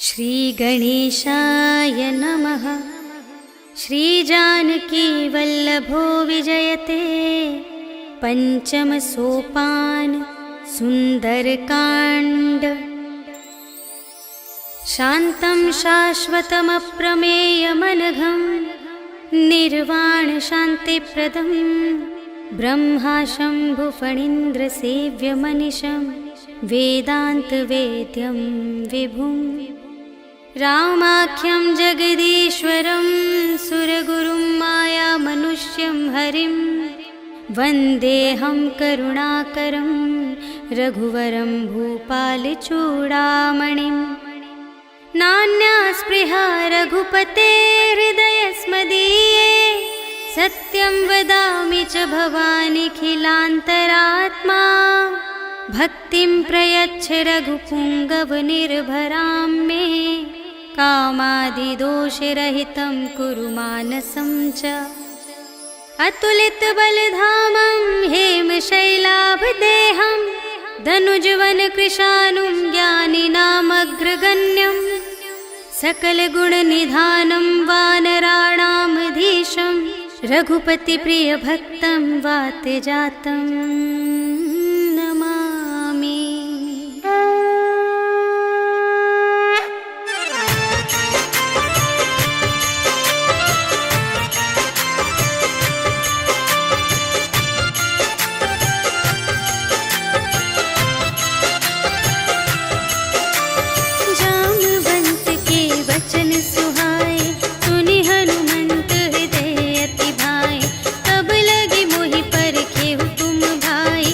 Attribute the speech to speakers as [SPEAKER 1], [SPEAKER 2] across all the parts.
[SPEAKER 1] श्रीगणेशाय नमः। श्रीजानकीवल्लभो विजयते पञ्चमसोपान सुन्दरकाण्ड। शान्तं शाश्वतमप्रमेयमनघं निर्वाणशान्तिप्रदं ब्रह्माशम्भुफणीन्द्रसेव्यमनिशं वेदान्तवेद्यं विभुम्। रामाख्यं जगदीश्वरं सुरगुरुं मायामनुष्यं हरिं वन्देऽहं करुणाकरं रघुवरं भूपालचूडामणिं। नान्या स्पृहा रघुपते हृदयस्मदीये सत्यं वदामि च भवानिखिलान्तरात्मा। भक्तिं प्रयच्छ रघुपुङ्गवनिर्भरां मे कामादिदोषरहितं कुरु मानसं च। अतुलितबलधामं हेमशैलाभदेहं धनुजवनकृशानुं ज्ञानिनामग्रगण्यं सकलगुणनिधानं वानराणामधीशं रघुपतिप्रियभक्तं वातजातं नमामि। जामवंत के वचन सुहाए सुनि हनुमंत हृदय अति भाए। तब लगे मोहि परखेहु तुम भाई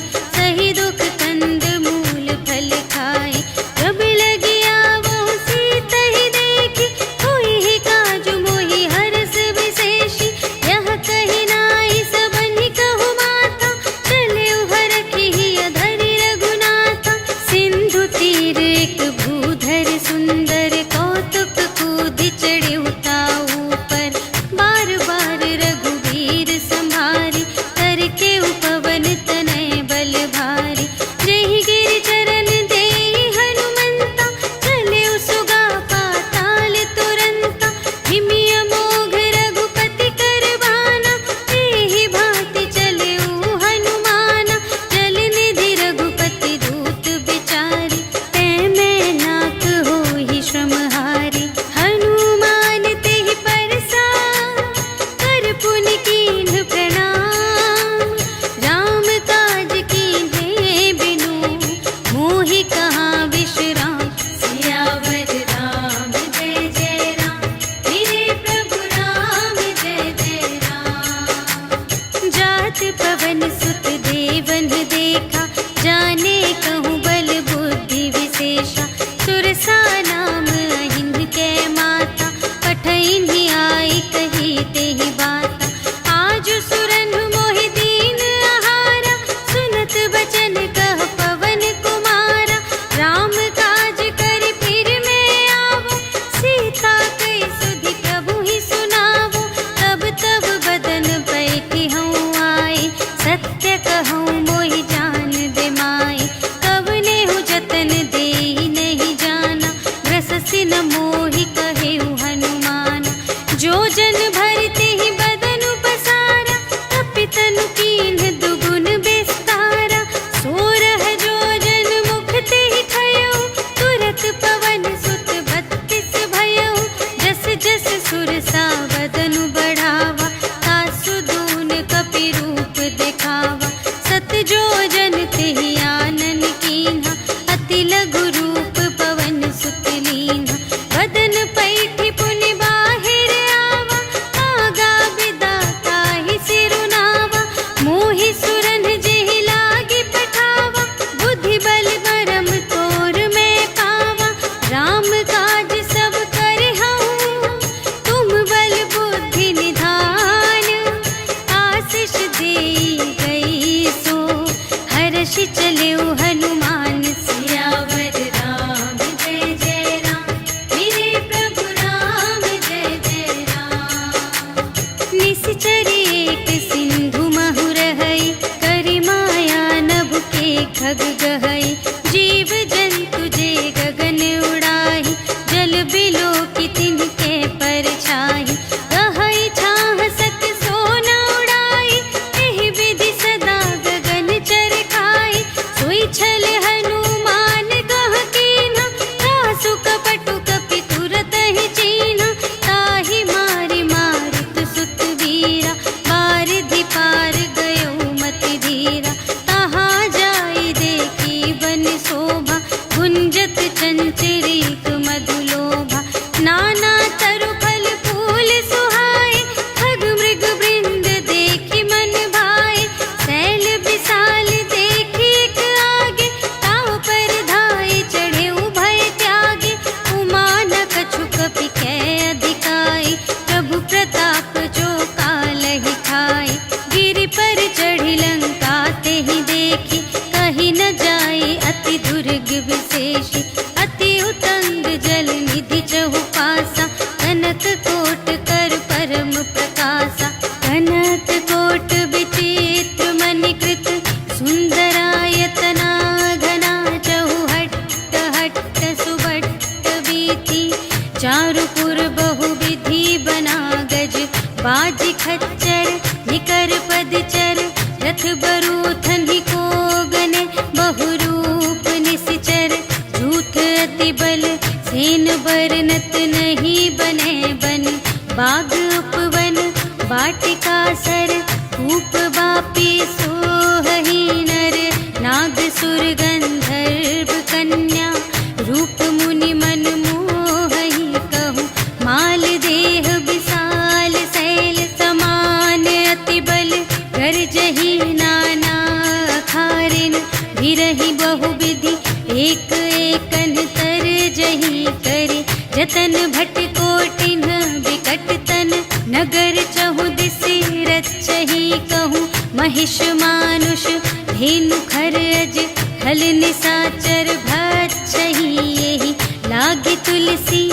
[SPEAKER 1] कपटु कपि तुरत ही चीन्हा, ताहि मारि मारुत सुत वीरा। बारिधि पार गयो मति धीरा, तहाँ जाई देखी बन शोभा। गुंजत चंचरीक मधुलोभा, नाना तरु फल फूल सुहाए। खग मृग वृंद देखी मन भाए, शैल विशाल देखी एक आगे। ताव पर धाये चढ़े उभय त्यागे, उमा न कछु कपि कै अधिकाई। प्रभु प्रताप जो कालहि खाए, गिरि पर चढ़ी लंका तेहि देखी। कही न जाई अति दुर्ग विशेषी, अति उतंग जल निधि चहु पासा। कनक कोट कर परम प्रकाशा, कनक कोट विचित्र मणिकृत। सुंदरायतना घना चहु हट्ट हट्ट सुभट्ट वीथि। चारुपुर बहुविधि बना गज, बाजी खच्चर निकर पदचर। रथ बरूथन ही को गने, बहुरूप निसिचर। झूठ अति बल सेन बरनत नहीं बने बन। बाग उपवन वाटिका सर, कूप बापी सोहहि नर। नाग सुर गंधर्व कन्या, रूप मुनि मन मोहहि कहूँ। माल देह विशाल शैल समान, अति बल गरजहि नाना अखारिन। भिरहि बहुविधि एक एकन तरजहि करे। जतन भट कोटिन विकट तन, नगर चहु दिसि रचहि कहूँ। महिष मानुष धेनु खर अज, खल निसाचर भक्षहि एहि। लागे तुलसी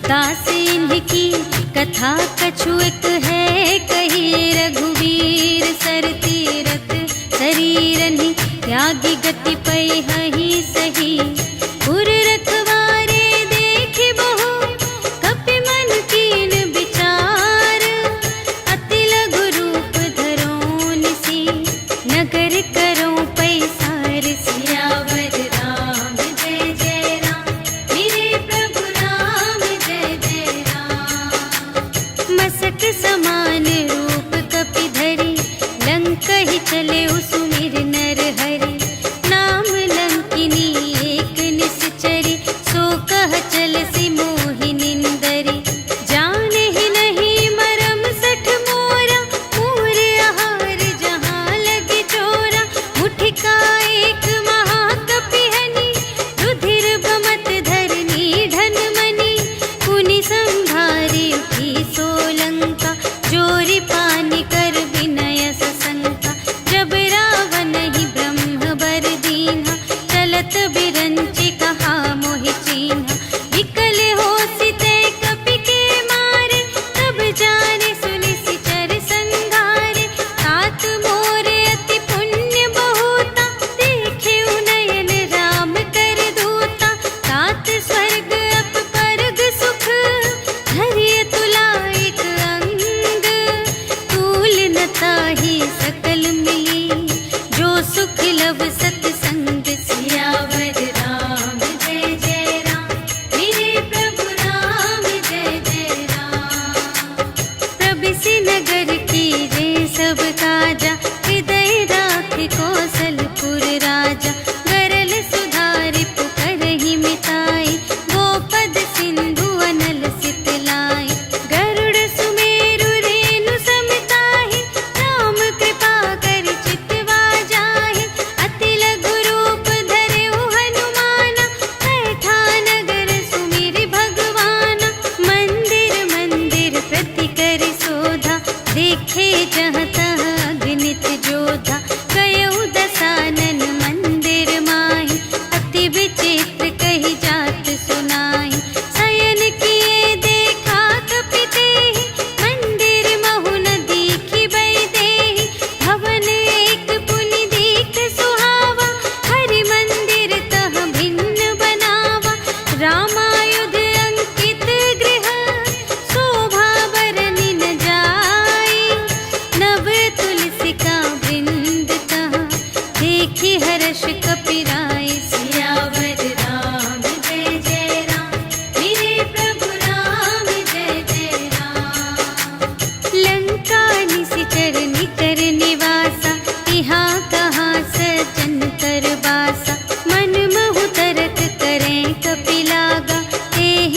[SPEAKER 1] दास इनकी, कथा कछु एक है कही। रघुवीर सर तीरथ शरीरनि, त्यागी गति पैहि सही। पुर रखवारे देखि बहु, कपि मन कीन विचार। अति लघु रूप धरो निसी, नगर करो पैसार। सियावर राम जय जय राम, मेरे प्रभु राम जय जय राम। मसक समान रूप कपि धरि, लंक ही चले सुमिर नर हरि। नाम लंक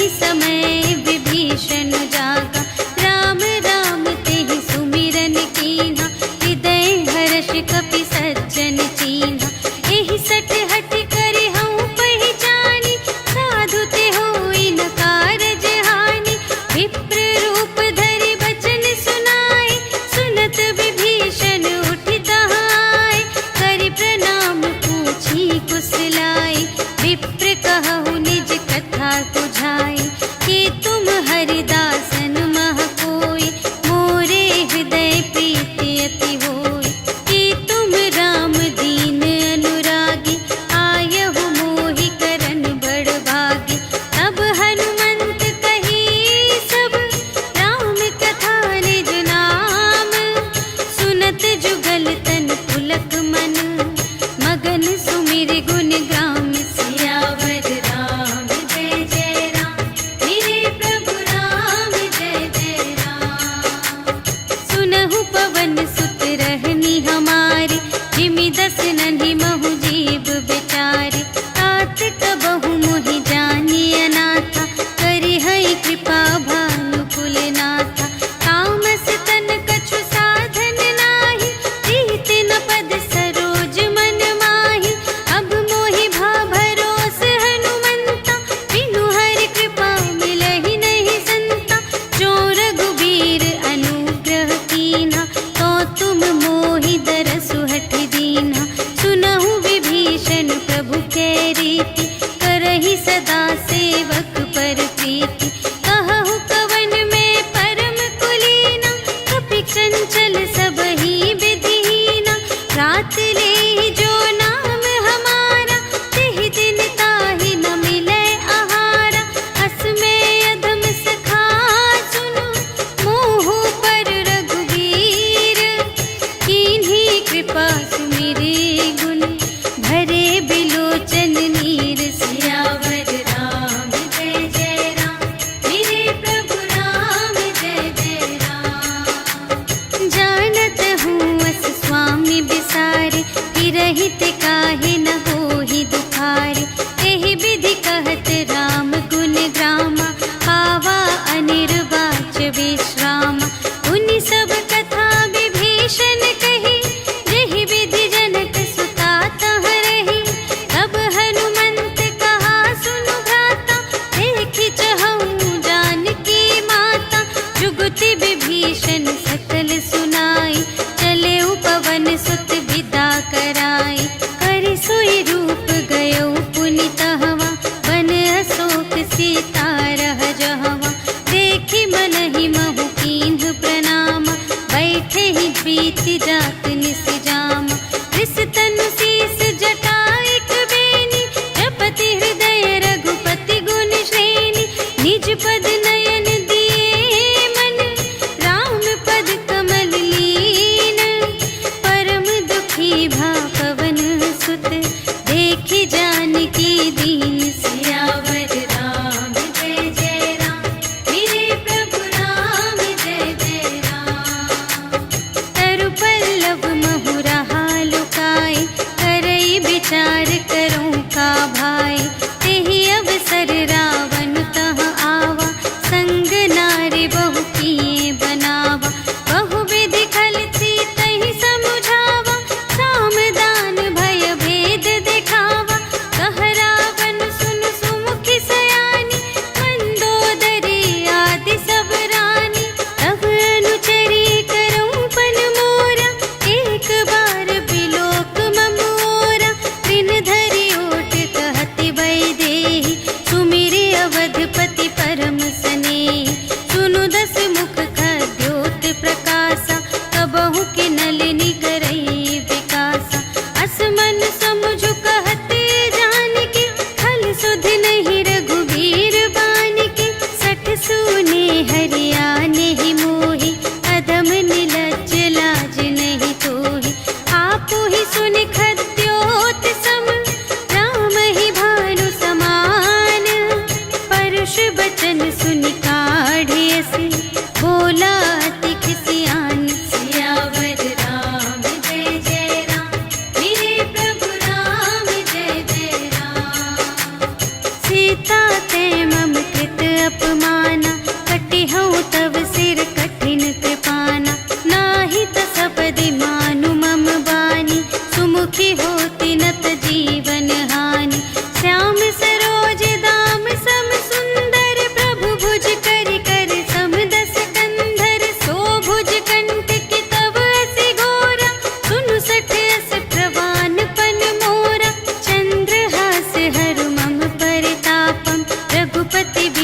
[SPEAKER 1] ही समय विभीषण जागा, राम राम तेहि सुमिरन कीन्हा, हृदय हर्ष कपि सज्जन चीन्हा। एहि सठ हठ करे हऊँ पहिचानी, साधु ते होई न कारज हानि। विप्र रूप धरि बचन सुनाए, सुनत विभीषण उठि तहाय। करि प्रणाम पूछी कुशलाए, विप्र कहु निज कथा बुझाए। कि तुम हरिदासन मह कोई, मोरे हृदय प्रीति अति होई। कि तुम राम दीन अनुरागी, आयहु मोहि करन बड़ भागी। तब हनुमंत कही सब, राम कथा निज नाम। सुनत जुगल तन पुलक मन, मगन सुमिर गुण ग्राम। सियावर राम जय जय राम, मेरे प्रभु राम जय जय राम। सुनहु पवन सुत रहनी हमारी, जिमि दस नन्हि महु जीव बिचारी। तात कबहु मोहि जानिय नाथा, करिहै कृपा भानु कुलनाथा। तामस तन कछु साधन नाही, प्रीति न पद सरोज मन माही। अब मोहि भा भरोस हनुमंता, बिनु हरि कृपा मिलहि नहीं संता। जो रघुबीर अनुग्रह कीन्हा, तो तुम मोहि दरसु हठि दीन्हा। सुनहु विभीषण प्रभु कै रीति, करहि सदा सेवक पर प्रीति। कहहु कवन में परम कुलीना, कपि चंचल सबहि विधिहीना। रात लेहि जो नाम हमारा, तेहि दिन ताहि न मिलै आहारा। अस में अधम सखा सुनु, मोहु पर रघुबीर। कीन्ही कृपा सुमिरि गुण, भरे बिलोचन नीर। सियावर राम जय जय राम, मेरे प्रभु राम जय जय राम। जानत हूँ अस स्वामी बिसारे, हिरहित काहे न होहि दुखारे। एहि विधि कहत राम गुण ग्रामा, पावा अनिर्वाच विश्रामा। उनि सब कथा विभीषण कही, जेहि विधि जनक सुता तह रही। तब हनुमंत कहा सुनु भ्राता, देखि चहऊँ जानकी माता। जुगति विभीषण सकल सुनाई, चले पवन सुत विदा कराई। करि सोई रूप गयो पुनि तहवा, बन अशोक सीता रह जहवा। देखि मनहि महु कीन्ह प्रणाम, बैठे ही बीति जात निस जाम। रिस तनु शीस जटा एक बेनी, जपति हृदय रघुपति गुण श्रेणी। निज पद नयन दिए मन, राम पद कमल लीन। परम दुखी भा पवन सुत, देखि जानकी दीन। सियावर राम जय जय राम, मेरे प्रभु राम जय जय राम। तरु पल्लव महु रहा लुकाए, करई विचार करूँ का भाई। तेहि अवसर रावण तह आवा, संग नारी बहु किए बनावा। बहु विधि खल सीतहि समुझावा, साम दान भय भेद दिखावा। कह रावण सुनु सुमुखि सयानी, मंदोदरी आदि सब रानी। तब अनुचरी करऊँ पन मोरा, एक बार बिलोक ममोरा। दिन धरि ओट कहति वैदेही, सुमिरि अवधपति परम स्नेही। सुनु दस मुख खद्योत प्रकाशा, कबहु के नलिनी करई विकासा। अस मन समुझु कहत जानकी, खल सुध नहीं रघुबीर बानिकी। सठ सूने हरियाने ही मोहि, अधम निलज्ज लाज नहीं तोहि। आपु ही सुनि खद्योत सम, राम ही भानु समान। परुष बचन सुनि काढ़िय से, बोला अति खिसियान। सियावर राम जय जय राम, मेरे प्रभु राम जय जय राम। सीता ते मम कृत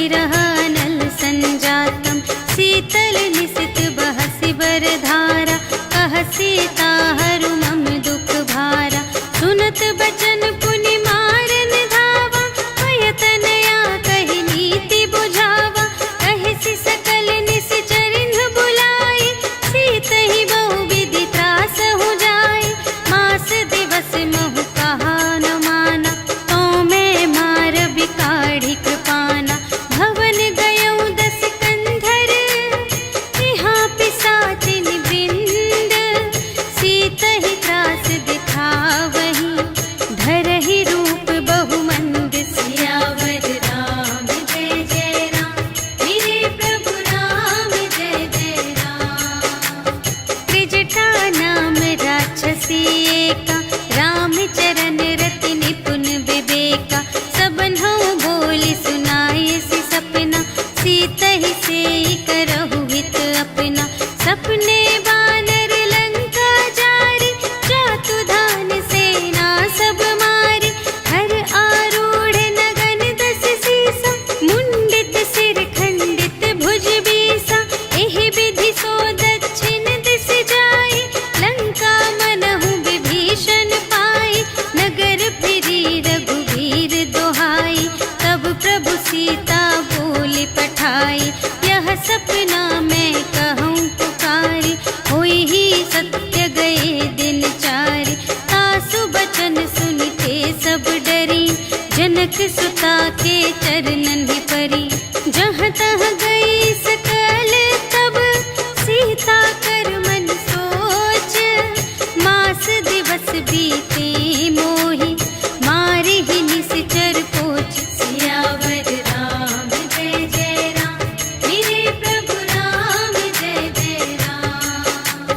[SPEAKER 1] विरह अनल संजातम शीतल निशित बहसि बरधारा कह सीता हरु मम दुख भारा सुनत बचन पुनि मारन धावा भयतनया कहि नीति बुझावा कहि सकल निश्चरिन बुलाई सीतहि बहु विधि त्रास हो जाय मास दिवस महु कहा न माना तो मैं मार बिकाढ़ी कृपाना भवन गयौ दस कंधर यहाँ पिसाचिन वृंद सीतहि त्रास दिखावही धरहि रूप बहुमंद सियावर राम जय जय राम मेरे प्रभु राम जय जय राम त्रिजटा नाम राक्षसी एका रामचरण रति निपुण विवेका सबन्हु बोली सुनाए सि सपना सीतहि सेई करहु हित अपना सपने बानर लंका जारी जातु धान सेना सब मारी हर आरूढ़ नगन दस सीसा मुंडित सिर खंडित भुज बीसा एहि विधि सो दक्षिण दिस जाई लंका मनहु विभीषण पाई नगर फिरी रघुवीर दोहाई तब प्रभु सीता बोली पठाई यह सपना मैं कहूँ पुकारी होई ही सत्य गए दिन चारि तासु बचन सुनते सब डरी जनक सुता के चरणन ही परी जहाँ तहाँ गई सकल तब सीता कर मन सोच मास दिवस बीते मोहि मारे ही निश्चर पोच सियावर राम जय जय राम मेरे प्रभु राम जय जय राम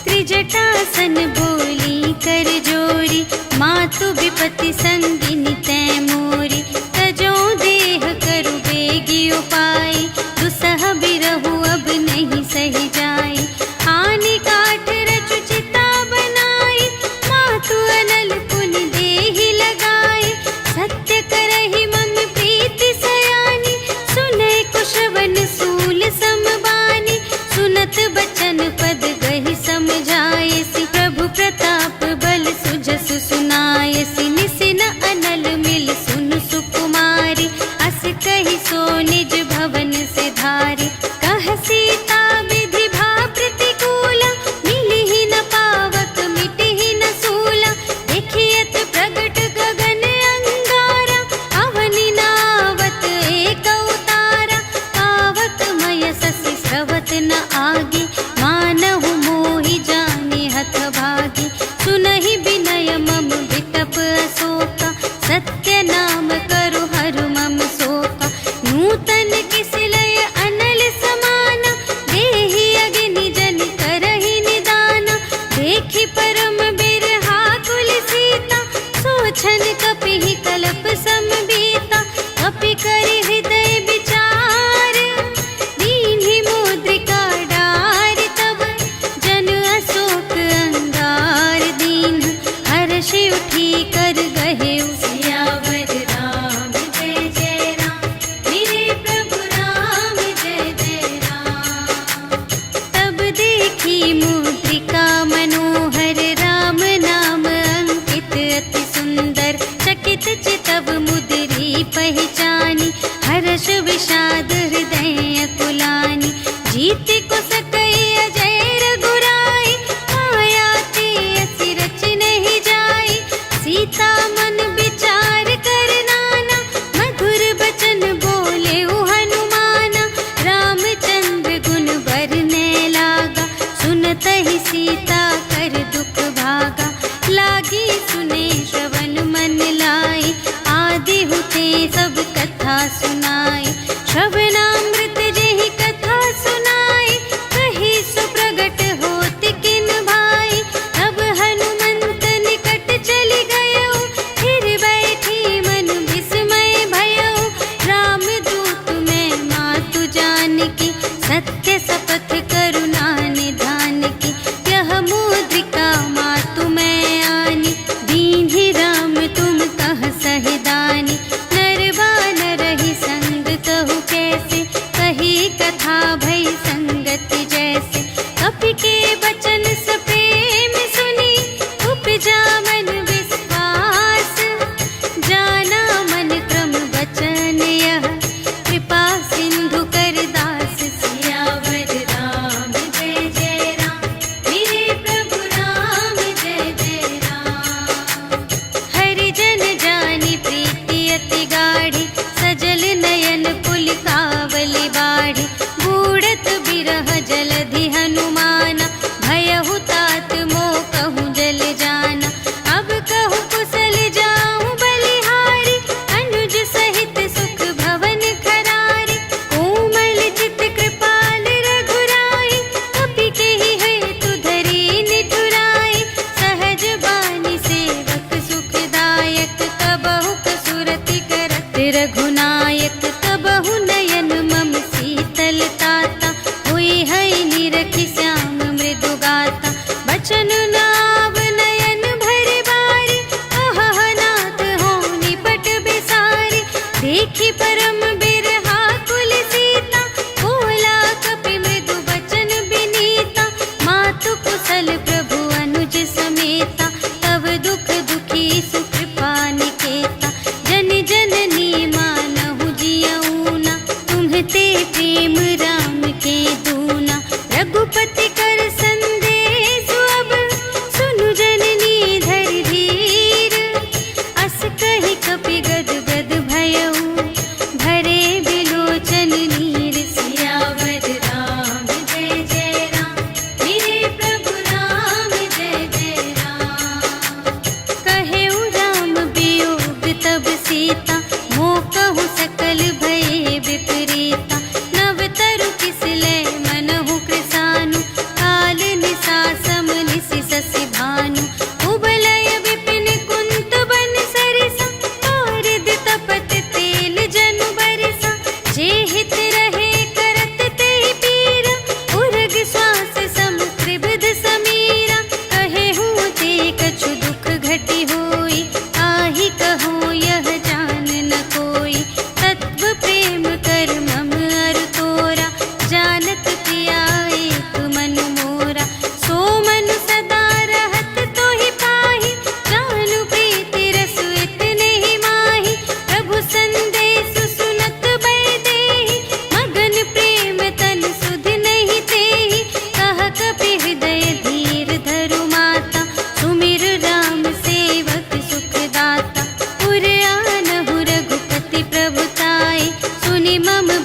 [SPEAKER 1] त्रिजटासन बोली कर जोरी मातु विपति संगिनी तै मोरी तजो देह करु बेगी उपाय दुसह बिरहु अब नहीं सही जाई आने काठ रचु चिता बनाई मातु अनल पुनि देहि लगाई सत्य करहि मम प्रीति सयानी सुनै कुशवन सूल समबानी सुनत बचन पद गहि समझाए सि प्रभु प्रताप बल सुजसु सुनाय सि निसिन अनल मिल सुन सुकुमारी अस कहि सो निज भवन से धारी कह सीता विधि भा प्रतिकूला मिलिहि न पावक मिटिहि न सूला देखियत प्रगट गगन अंगारा अवनि नावत एक अवतारा पावक मय ससि स्रवत न आगे मानहु मोहि जाने हथ भागी सुनहि विनय मम विटप अशोका सत्य नाम करु हरु मम शोका नूतन किसलय अनल समाना देहि अग्नि जन करहि निदाना देखि परम बिरहा कुल सीता सोचन कपिहि कल्प समबीता कपि करि हृदय विचार दीन्हि मुद्रिका डारि तब जन अशोक अंगार दीन हर्षि उठी कर गहेउ सियावर राम जय जय राम मेरे प्रभु राम जय जय राम तब देखी मुद्रिका मनोहर राम नाम अंकित अति सुंदर चकित चितव मुद्री पहचानी हर्ष विषाद हृदय कुलानी जीत को सकई अजय रघुराई माया ते असि रच नहीं जाई सीता मन विचार कर नाना मधुर बचन बोले हनुमाना रामचंद्र गुण बरने लागा सुनत ही सीता कर दुख भागा लागी सुने श्रवण मन लाई आदि हुते सब कथा सुनाई श्रवणामृत जेहि कथा सुनाई कही सुप्रगट होत किन भाई तब हनुमंत निकट चली गयो फिर बैठी मन विस्मय भयो रामदूत मैं मातु जानकी सत्य शपथ करुणा निधान की यह मुद्रिका मातु मैं आनी दीन्हि राम तुम कह सहिदानी नरवा न रही संग कहु के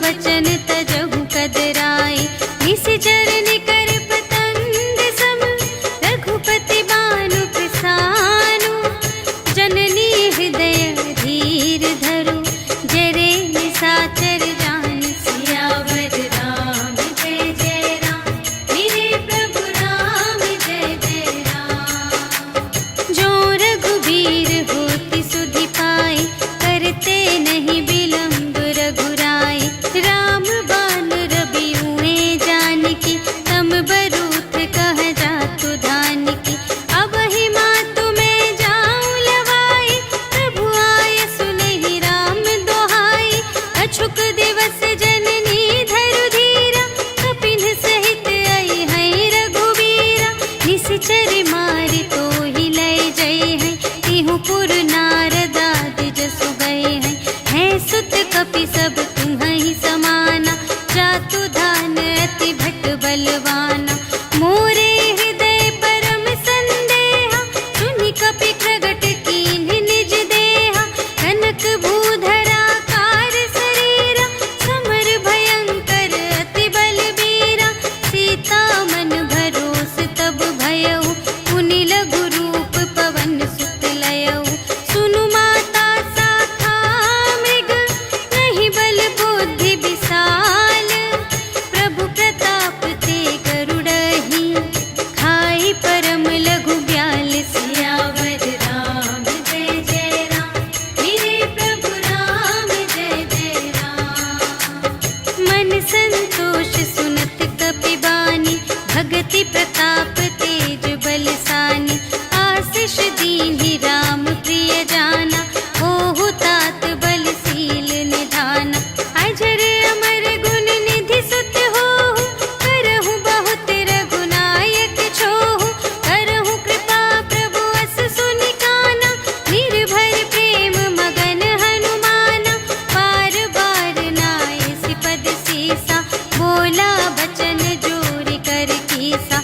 [SPEAKER 1] बचन तजहु कदराए। निशिचर निकर पतंग सम रघुपति बानु प्रसानु। जननी हृदय धीर धरु जरे निशाचर जान। सियावर राम जय जय राम, मेरे प्रभु राम जय जय राम। जो रघुबीर होति सुधि पाए, करते नहीं विलंब रघुराए। राम बान रबिउए जानकी, तम बरूथ कह जातु धानकी। अब ही मातु मैं जाऊं लवाई, प्रभु आय सुनहि राम दोहाई। अछुक दिवस जननी धरु धीरा, कपिन सहित आई है रघुबीरा। निशिचर मारि तोहि लय जय है, तिहु पुर नारद आदि जसु गए हैं। है सुत कपि सब तुम्हि समाना, जातु धान अति भट बलवाना। मोरे हृदय परम संदेहा, सुनि कपि प्रगट कीन्ह निज देहा। कनक भूधरा कार शरीरा, समर भयंकर अति बलबीरा। सीता मन भरोस तब भयउ, पुनि लघु रूप पवन सुत लयउ। सुनु माता शाखा मृग, नहीं बल बुद्धि विशाल। प्रभु प्रताप ते गरुड़हि, खाई परम लघु ब्याल। सियावर राम जय जय राम, मेरे प्रभु राम जय जय राम। मन संतोष सुनत कपि बानी, भगति प्रताप तेज बलसानी। आशीष दीन्हि राम प्रिय जाना, ओहु तात बलशील निधाना। अजर अमर गुण निधि सुत होहु, करहु बहुत रघुनायक छोहु। करहु कृपा प्रभु अस सुनि काना, निर्भय प्रेम मगन हनुमाना। बार बार नाय सिपद सीसा, बोला बचन जोरि कर कीसा।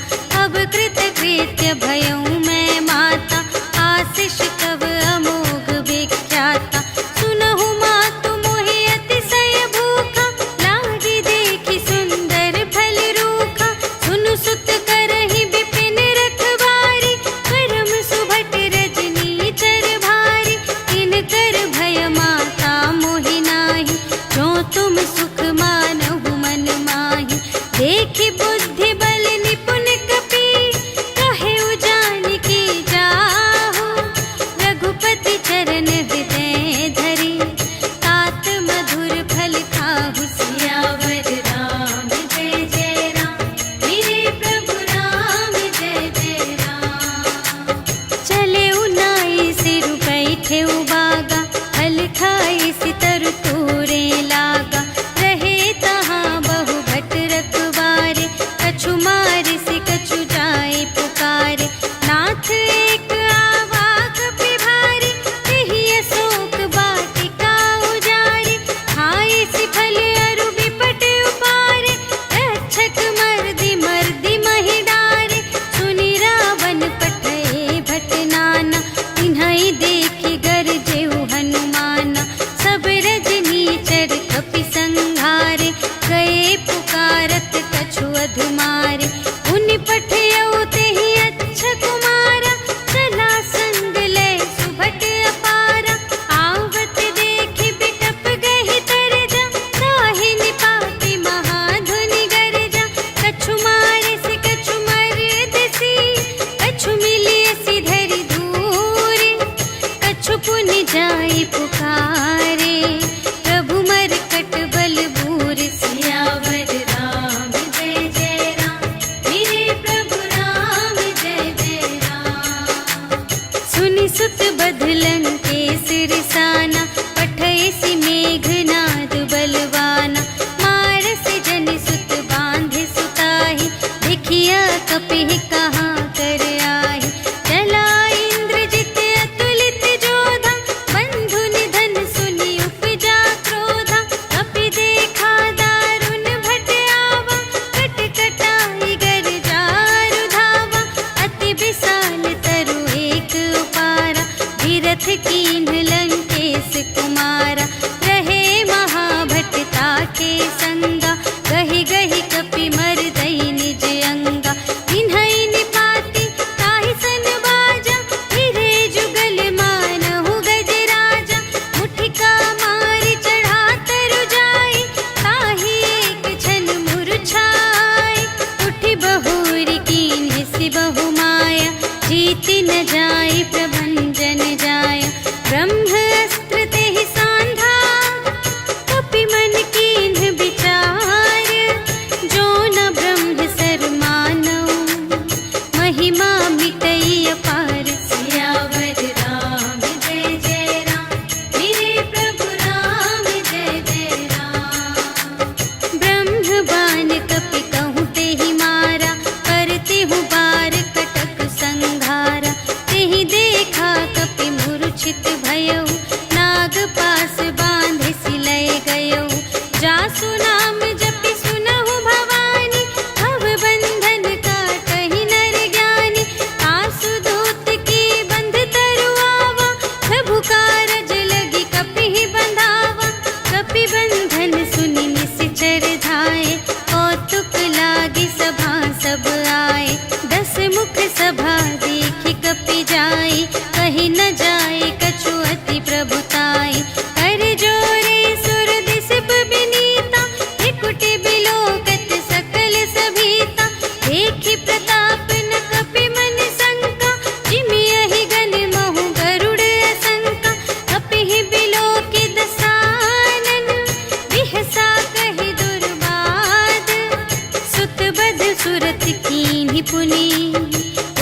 [SPEAKER 1] पुनि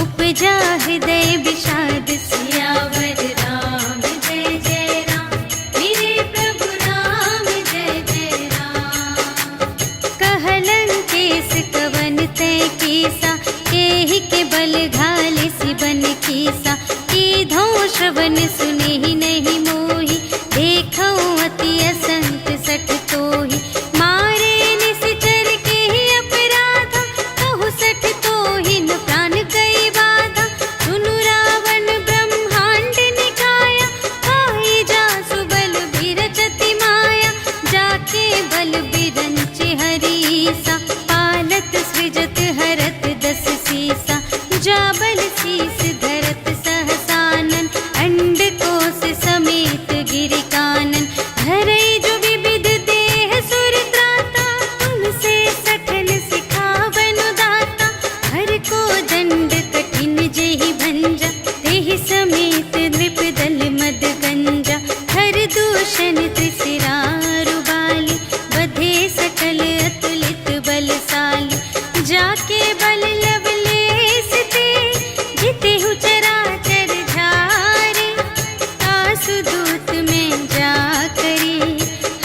[SPEAKER 1] उपजा हृदय विषाद। सियावर राम जय जय राम, मेरे प्रभु राम जय जय राम। कहलन केस कवन तय कीसा, एहि के बल घाले सिबन कीसा। कीधो श्रवण सुने ही नहीं मोहि, देखो अति असंत सठ तोहि। मारे निश्चर के ही अपराधा, कहु सठ तोहि न प्राण गई बाधा। सुनु रावण ब्रह्मांड निकाया, खाई जासु बल बिरचति माया। जाके बल बिरंचि हरीसा, पालत सृजत हरत दस सीसा। जा बल शीस धरत सहसानन, अंड कोश समेत गिरि कानन। धरई जो विविध देह सुर त्राता, तुमसे सठन सिखावन दाता। हर को दंड कठिन जेहि भंजा, तेहि समेत नृप दल मद गंजा। हर दूषण त्रिशिरारु बाली, बधे सकल अतुलित बलशाली। जाके बल लवलेश ते, जितेहु चराचर झारे। आसु दूत में जा करी,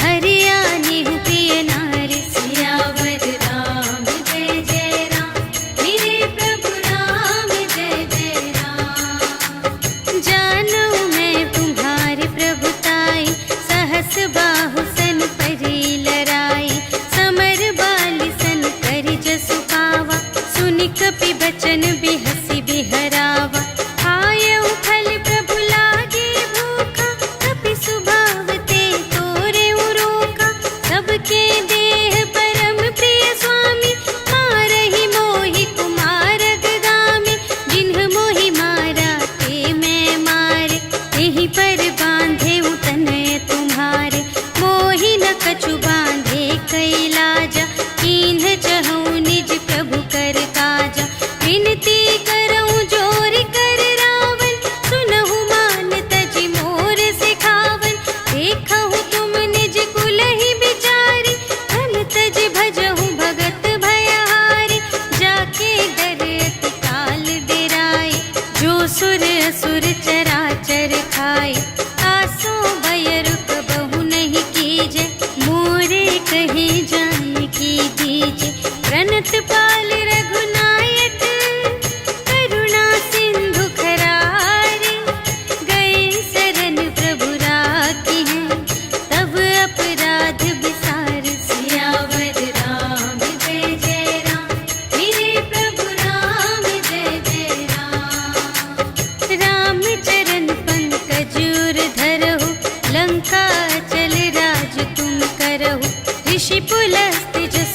[SPEAKER 1] हरियाणेहु प्रिय नारी। सियावर राम जय जय राम, मेरे प्रभु राम जय जय राम। जानो मैं तुम्हारी प्रभुताई, सहस बाहु सन परी लराई। समर बाली सन करि जसु पावा, सुनि कपि बचन बिहसि बिहरावा। आयउ फल प्रभु लागे भूखा, कपि सुभाव ते तोरेउ रोका। सबके देह परम प्रिय स्वामी, मारहि मोहि कुमारग गामी। जिन्ह मोहि मारा ते मैं मारे, तेहि पर बांधेउ तनय तुम्हारे। मोहि न कछु बांधे कैलाजा, कीन्ह चहु निज प्रभु कर काजा। विनती करऊं जोर कर रावण, सुनहु मान तजि मोर सिखावन। देखहु तुम निज कुलहि बिचारी, धन तजि भजहु भगत भयहारी। जाके डर अति काल डेराए, जो सुर असुर चराचर खाए। आसो भय रुक बहु नहीं कीजे, मोरे कहे जाए की दीजे। प्रणत पाल रघुनायक, करुणा सिंधु खरारे। गए शरण प्रभु राखी हैं, तब अपराध बिसार। सियावर राम जय जय राम, मेरे प्रभु राम जय जय राम। राम चरण पंकज उर धरहु, लंका चल राज तुम करहु। ऋषि पुलस्त्य जस